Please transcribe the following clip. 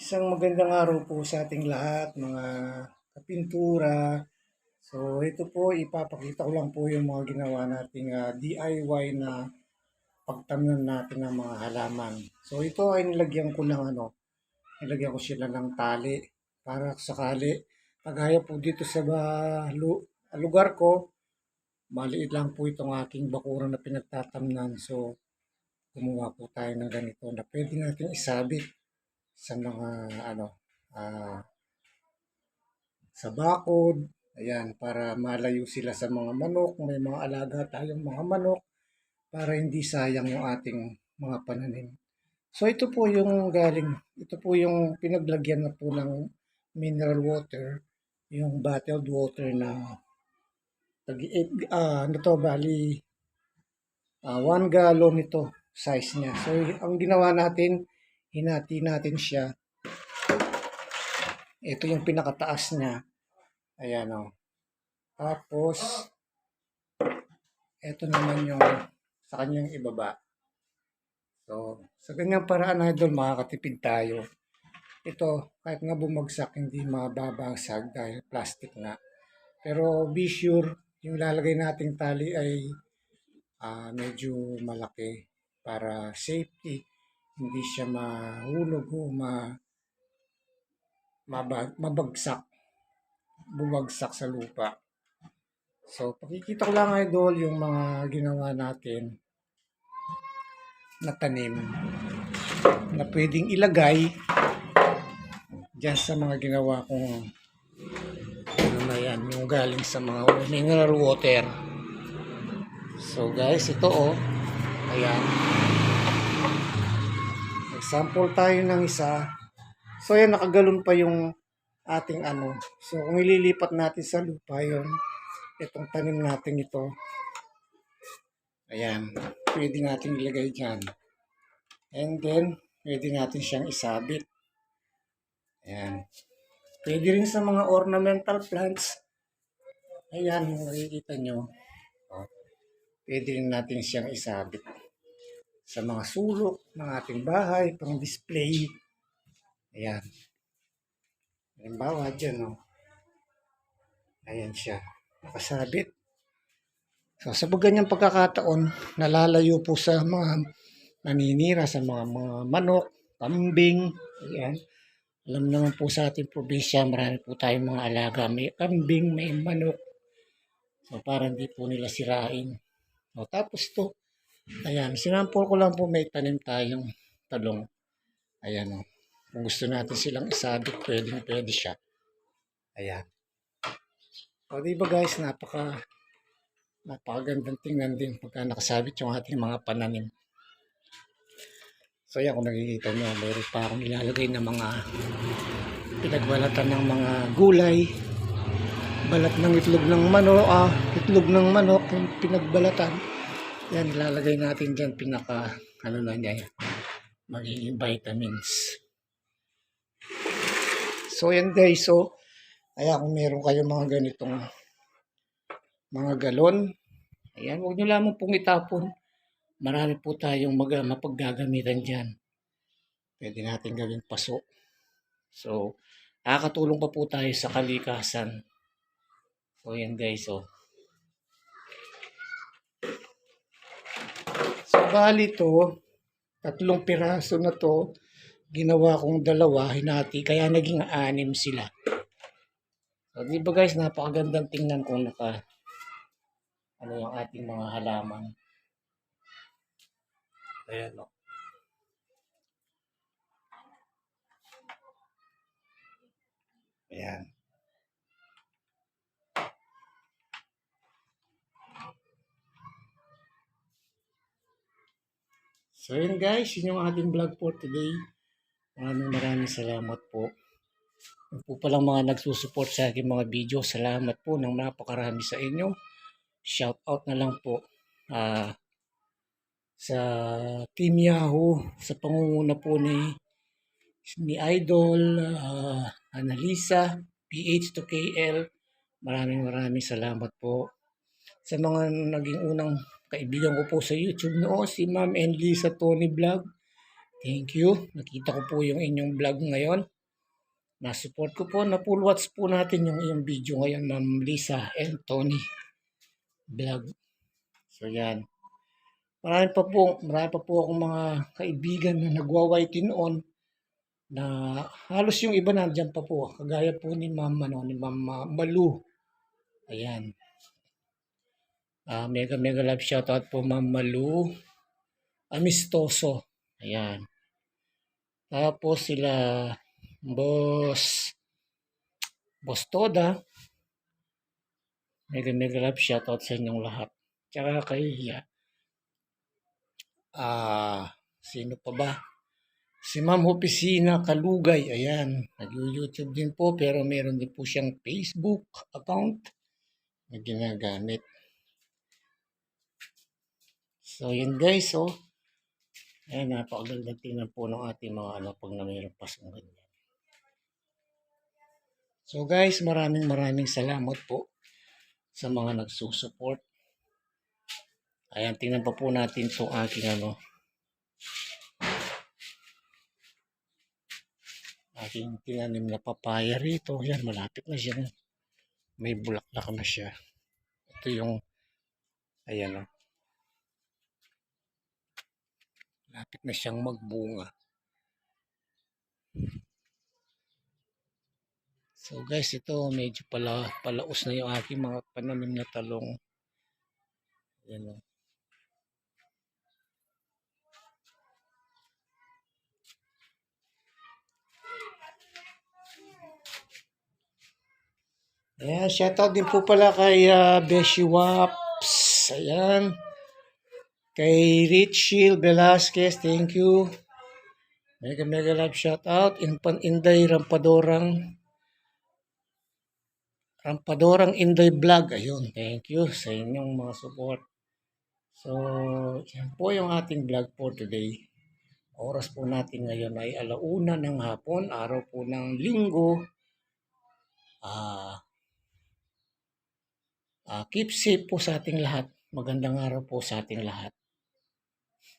Isang magandang araw po sa ating lahat, mga kapintura. So, ito po, ipapakita ko lang po yung mga ginawa nating DIY na pagtamnan natin ng mga halaman. So, ito ay nilagyan ko ng nilagyan ko sila ng tali para sakali. Kagaya po dito sa lugar ko, maliit lang po itong aking bakuran na pinagtatamnan. So, gumawa po tayo ng ganito na pwede natin isabit sa mga ano, ah, sa bakod. Ayan, para malayo sila sa mga manok. May mga alaga tayong mga manok para hindi sayang yung ating mga pananim. So ito po yung pinaglagyan na po ng mineral water, yung bottled water na ano to, bali 1 gallon ito, size niya. So ang ginawa natin, hinati natin siya. Ito yung pinakataas niya. Ayan o. Tapos, ito naman yung sa kanyang ibaba. So, sa ganyang paraan, idol, makakatipid tayo. Ito, kahit nga bumagsak, hindi mababasag dahil plastic na. Pero be sure, yung lalagay nating tali ay medyo malaki para safety. Hindi siya mahulog o mabagsak, bumagsak sa lupa. So, pakikita ko lang, idol, yung mga ginawa natin na tanim na pwedeng ilagay dyan sa mga ginawa kong ano na yan, yung galing sa mga mineral water. So guys, ito ayan, example tayo ng isa. So yan, nakagalon pa yung ating so kung ililipat natin sa lupa yon, itong tanim natin ito, ayan, pwede natin ilagay dyan. And then, pwede natin siyang isabit. Ayan. Pwede rin sa mga ornamental plants. Ayan, makikita nyo. Pwede rin natin siyang isabit sa mga sulok ng ating bahay, pang display. Ayan. Halimbawa dyan, ayan siya. Nakasabit. So, sa ganyang pagkakataon, nalalayo po sa mga naninira, sa mga manok, kambing. Ayan. Alam naman po sa ating probinsya, marami po tayong mga alaga. May kambing, may manok. So, para hindi po nila sirain. So, tapos to, ayan, sinampol ko lang po, may tanim tayong talong. Ayan, kung gusto natin silang isabit, pwede siya. Ayan. O, diba guys, napakagandang tingnan din pagka nakasabit yung ating mga pananim. So, ayan, kung nakikita nyo, mayroon pa akong nilalagay na mga pinagbalatan ng mga gulay, balat ng itlog ng manok, yung pinagbalatan. Yan, ilalagay natin dyan na niya, magiging vitamins. So yan guys, so ayan, kung meron kayong mga ganitong mga galon, ayan, huwag nyo lamang pong itapon. Marami po tayong mapaggagamitan dyan. Pwede natin gawing paso. So, nakakatulong pa po tayo sa kalikasan. So yan guys, so bali to, 3 piraso na to, ginawa kong 2, hinati, kaya naging 6 sila. So, di ba guys, napakagandang tingnan kung yung ating mga halaman. Ayan o. Ayan. So yun guys, yun yung ating vlog for today. Maraming salamat po. Yung po palang mga nagsusupport sa aking mga video, salamat po ng napakarami sa inyo. Shout out na lang po sa Team Yahoo, sa pangunguna po ni Idol, Analisa, PH to KL. Maraming salamat po. Sa mga naging unang kaibigan ko po sa YouTube si Ma'am and Lisa Tony Vlog. Thank you. Nakita ko po yung inyong vlog ngayon. Na-support ko po, na-full watch po natin yung iyong video ngayon, Ma'am Lisa and Tony vlog. So yan. Marami pa po akong mga kaibigan na nagwa-YT noon na halos yung iba nandiyan pa po. Kagaya po ni Ma'am, ni Ma'am Malu. Ayan. Mega mega love shoutout po Ma'am Malu. Amistoso. Ayan. Tapos sila Boss Toda. Mega mega love shoutout sa inyong lahat. Tsaka kay sino pa ba? Si Ma'am Opisina Kalugay. Ayan. Nag-YouTube din po pero meron din po siyang Facebook account na ginagamit. So yun guys, ayan, napakaganda tingnan po ng ating mga pag na mayroong pasong ganyan. So guys, maraming salamat po sa mga nagsusupport. Ayan, tingnan pa po natin itong aking aking tinanim na papaya rito. Ayan, malapit na siya. May bulaklak na siya. Ito yung, ayan lapit na siyang magbunga. So guys, ito medyo palaos na yung aking mga pananim na talong. Ayan Ayan, shoutout din po pala kay Beshi Waps. Ayan. Kay Richie Velasquez, thank you. Mega mega love shoutout. Inday Rampadorang Inday Vlog. Ayun, thank you sa inyong mga support. So, yan po yung ating vlog for today. Oras po natin ngayon ay 1:00 ng hapon, araw po ng linggo. Keep safe po sa ating lahat. Magandang araw po sa ating lahat.